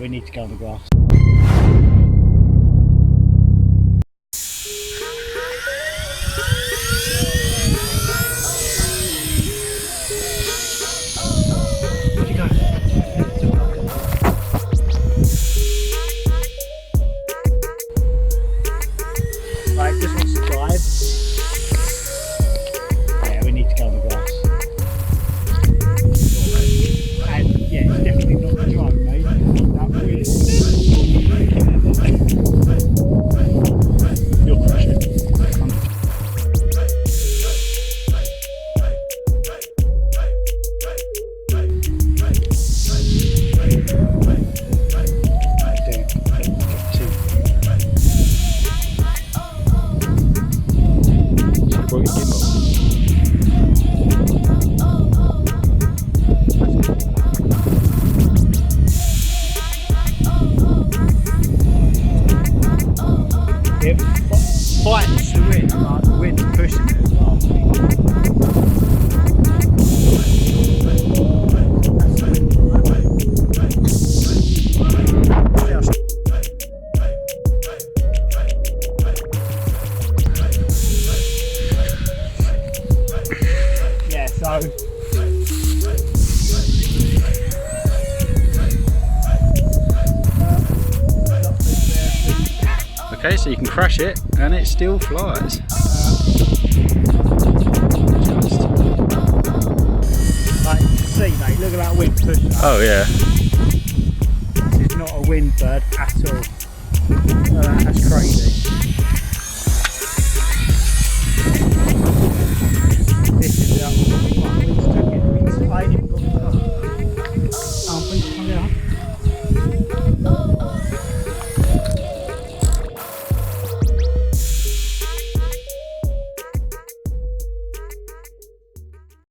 we need to go on the grass. Where'd you go? Right, just wants to drive. Yeah, we need to go on the grass. And yeah, it's definitely not the drive, mate. That weird. You'll crush it. It fights the wind, like the wind's pushing it as well. That's the wind, yeah, so Okay, so you can crash it and it still flies. like you can see, mate, look at that wind pushing. Oh yeah. This is not a wind bird at all. That's crazy.